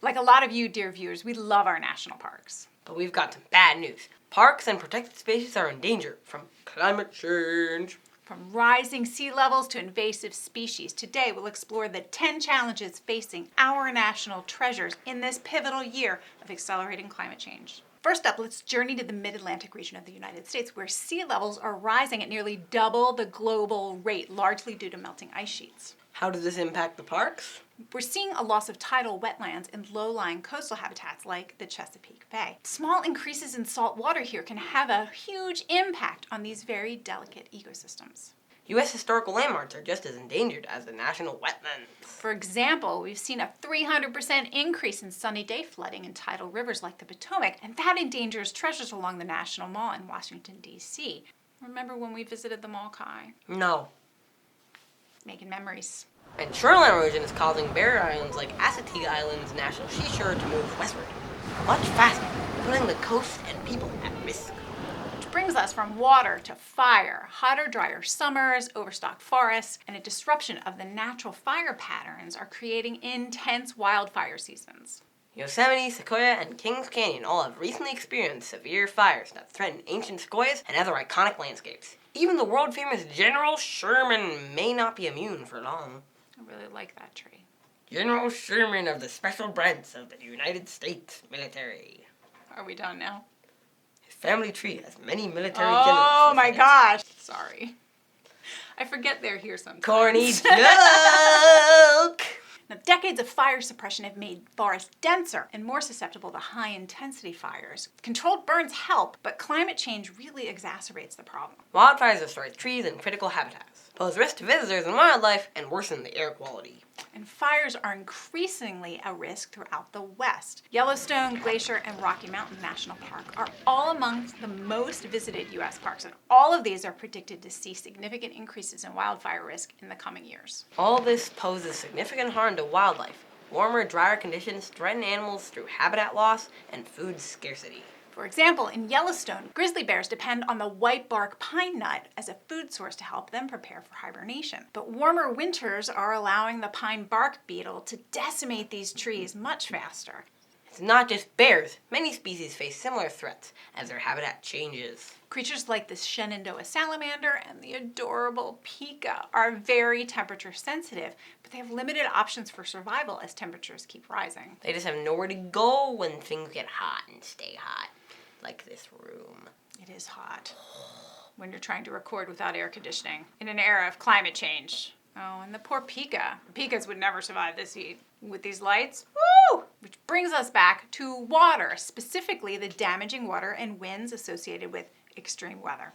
Like a lot of you, dear viewers, we love our national parks. But we've got some bad news. Parks and protected species are in danger from climate change. From rising sea levels to invasive species, today we'll explore the 10 challenges facing our national treasures in this pivotal year of accelerating climate change. First up, let's journey to the mid-Atlantic region of the United States, where sea levels are rising at nearly double the global rate, largely due to melting ice sheets. How does this impact the parks? We're seeing a loss of tidal wetlands and low-lying coastal habitats like the Chesapeake Bay. Small increases in salt water here can have a huge impact on these very delicate ecosystems. U.S. historical landmarks are just as endangered as the national wetlands. For example, we've seen a 300% increase in sunny day flooding in tidal rivers like the Potomac, and that endangers treasures along the National Mall in Washington, D.C. Remember when we visited the mall, Kai? No. Making memories. And shoreline erosion is causing barrier islands like Assateague Island's National Seashore to move westward, much faster, putting the coast and people at risk. Which brings us from water to fire, hotter, drier summers, overstocked forests, and a disruption of the natural fire patterns are creating intense wildfire seasons. Yosemite, Sequoia, and Kings Canyon all have recently experienced severe fires that threaten ancient sequoias and other iconic landscapes. Even the world-famous General Sherman may not be immune for long. I really like that tree. General Sherman of the Special Branch of the United States Military. Are we done now? His family tree has many military generals. Oh my gosh! Sorry. I forget they're here sometimes. Corny joke! Now, decades of fire suppression have made forests denser and more susceptible to high-intensity fires. Controlled burns help, but climate change really exacerbates the problem. Wildfires destroy trees and critical habitats, pose risk to visitors and wildlife, and worsen the air quality. And fires are increasingly a risk throughout the West. Yellowstone, Glacier, and Rocky Mountain National Park are all among the most visited U.S. parks, and all of these are predicted to see significant increases in wildfire risk in the coming years. All this poses significant harm to wildlife. Warmer, drier conditions threaten animals through habitat loss and food scarcity. For example, in Yellowstone, grizzly bears depend on the white bark pine nut as a food source to help them prepare for hibernation. But warmer winters are allowing the pine bark beetle to decimate these trees much faster. It's not just bears. Many species face similar threats as their habitat changes. Creatures like the Shenandoah salamander and the adorable pika are very temperature sensitive, but they have limited options for survival as temperatures keep rising. They just have nowhere to go when things get hot and stay hot, like this room. It is hot when you're trying to record without air conditioning in an era of climate change. Oh, and the poor pika. The pikas would never survive this heat. With these lights, woo! Which brings us back to water, specifically the damaging water and winds associated with extreme weather.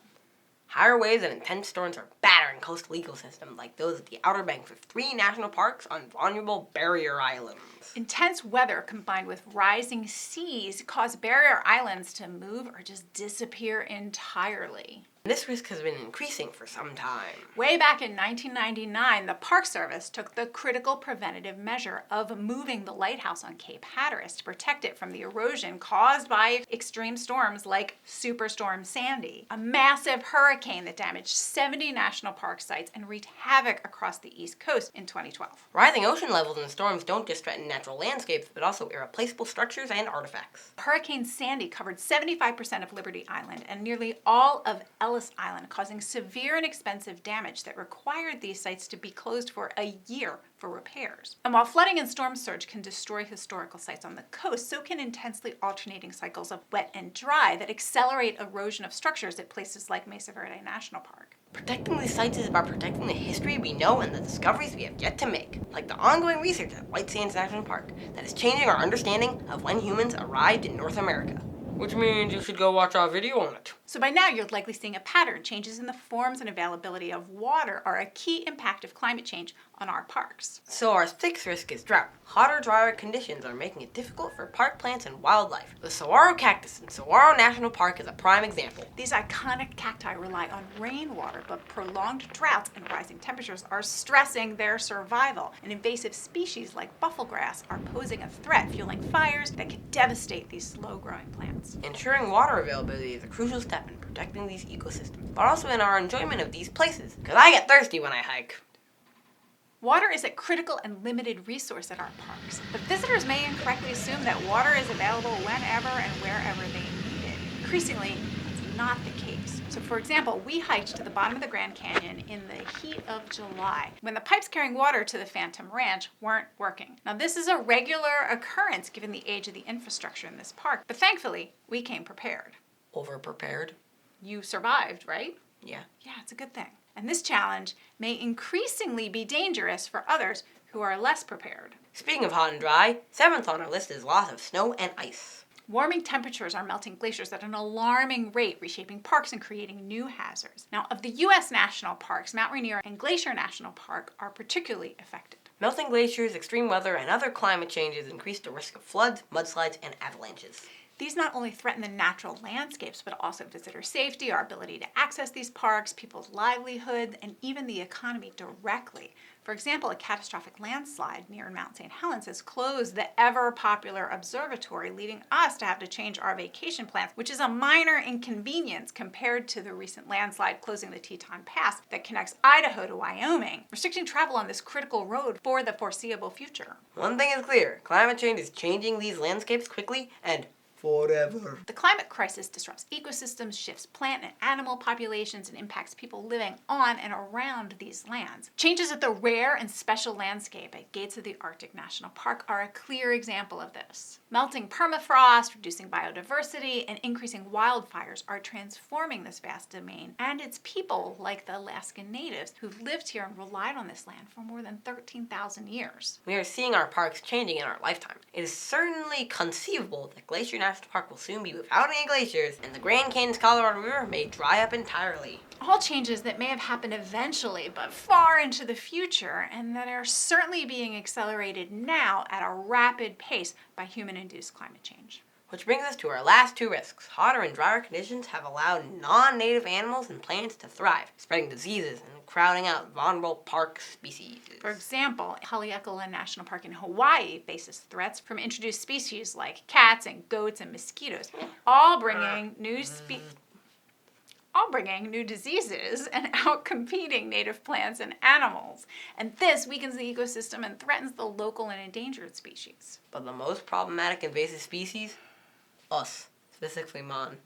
Higher waves and intense storms are battering coastal ecosystems like those at the Outer Banks of 3 national parks on vulnerable barrier islands. Intense weather combined with rising seas cause barrier islands to move or just disappear entirely. This risk has been increasing for some time. Way back in 1999, the Park Service took the critical preventative measure of moving the lighthouse on Cape Hatteras to protect it from the erosion caused by extreme storms like Superstorm Sandy, a massive hurricane that damaged 70 national park sites and wreaked havoc across the East Coast in 2012. Rising ocean levels and storms don't just threaten natural landscapes, but also irreplaceable structures and artifacts. Hurricane Sandy covered 75% of Liberty Island and nearly all of Ellis Island, causing severe and expensive damage that required these sites to be closed for a year for repairs. And while flooding and storm surge can destroy historical sites on the coast, so can intensely alternating cycles of wet and dry that accelerate erosion of structures at places like Mesa Verde National Park. Protecting these sites is about protecting the history we know and the discoveries we have yet to make, like the ongoing research at White Sands National Park that is changing our understanding of when humans arrived in North America. Which means you should go watch our video on it. So by now you're likely seeing a pattern. Changes in the forms and availability of water are a key impact of climate change on our parks. So our 6th risk is drought. Hotter, drier conditions are making it difficult for park plants and wildlife. The saguaro cactus in Saguaro National Park is a prime example. These iconic cacti rely on rainwater, but prolonged droughts and rising temperatures are stressing their survival. And invasive species like bufflegrass are posing a threat, fueling fires that could devastate these slow-growing plants. Ensuring water availability is a crucial step in protecting these ecosystems, but also in our enjoyment of these places, because I get thirsty when I hike. Water is a critical and limited resource at our parks, but visitors may incorrectly assume that water is available whenever and wherever they need it. Increasingly, that's not the case. So for example, we hiked to the bottom of the Grand Canyon in the heat of July, when the pipes carrying water to the Phantom Ranch weren't working. Now this is a regular occurrence given the age of the infrastructure in this park, but thankfully, we came prepared. Over-prepared? You survived, right? Yeah. Yeah, it's a good thing. And this challenge may increasingly be dangerous for others who are less prepared. Speaking of hot and dry, 7th on our list is loss of snow and ice. Warming temperatures are melting glaciers at an alarming rate, reshaping parks and creating new hazards. Now, of the U.S. national parks, Mount Rainier and Glacier National Park are particularly affected. Melting glaciers, extreme weather, and other climate changes increase the risk of floods, mudslides, and avalanches. These not only threaten the natural landscapes, but also visitor safety, our ability to access these parks, people's livelihood, and even the economy directly. For example, a catastrophic landslide near Mount St. Helens has closed the ever-popular observatory, leading us to have to change our vacation plans, which is a minor inconvenience compared to the recent landslide closing the Teton Pass that connects Idaho to Wyoming, restricting travel on this critical road for the foreseeable future. One thing is clear, climate change is changing these landscapes quickly and forever. The climate crisis disrupts ecosystems, shifts plant and animal populations, and impacts people living on and around these lands. Changes at the rare and special landscape at gates of the Arctic National Park are a clear example of this. Melting permafrost, reducing biodiversity, and increasing wildfires are transforming this vast domain and its people, like the Alaskan natives who've lived here and relied on this land for more than 13,000 years. We are seeing our parks changing in our lifetime. It is certainly conceivable that Glacier National Park will soon be without any glaciers, and the Grand Canyon's Colorado River may dry up entirely. All changes that may have happened eventually, but far into the future, and that are certainly being accelerated now at a rapid pace by human-induced climate change. Which brings us to our last two risks. Hotter and drier conditions have allowed non-native animals and plants to thrive, spreading diseases and crowding out vulnerable park species. For example, Haleakala National Park in Hawaii faces threats from introduced species like cats and goats and mosquitoes, all bringing new diseases and outcompeting native plants and animals. And this weakens the ecosystem and threatens the local and endangered species. But the most problematic invasive species? Us, specifically Mon.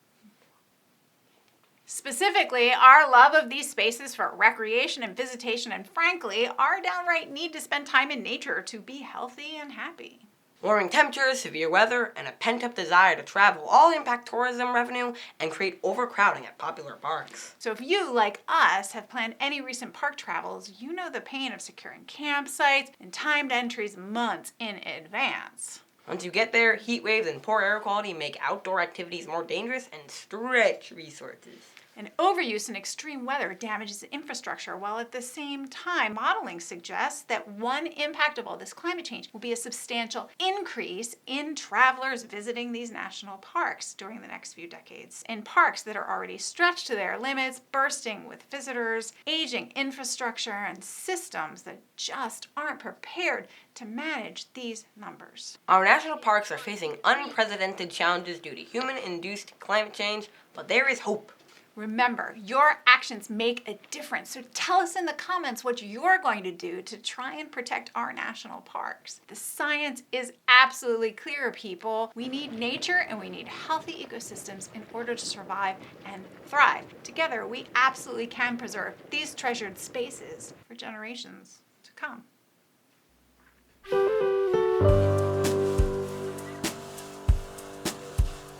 Specifically, our love of these spaces for recreation and visitation, and frankly, our downright need to spend time in nature to be healthy and happy. Warming temperatures, severe weather, and a pent-up desire to travel all impact tourism revenue and create overcrowding at popular parks. So if you, like us, have planned any recent park travels, you know the pain of securing campsites and timed entries months in advance. Once you get there, heat waves and poor air quality make outdoor activities more dangerous and stretch resources. And overuse and extreme weather damages infrastructure, while at the same time, modeling suggests that one impact of all this climate change will be a substantial increase in travelers visiting these national parks during the next few decades. In parks that are already stretched to their limits, bursting with visitors, aging infrastructure, and systems that just aren't prepared to manage these numbers. Our national parks are facing unprecedented challenges due to human-induced climate change, but there is hope. Remember, your actions make a difference. So tell us in the comments what you're going to do to try and protect our national parks. The science is absolutely clear, people. We need nature and we need healthy ecosystems in order to survive and thrive. Together, we absolutely can preserve these treasured spaces for generations to come.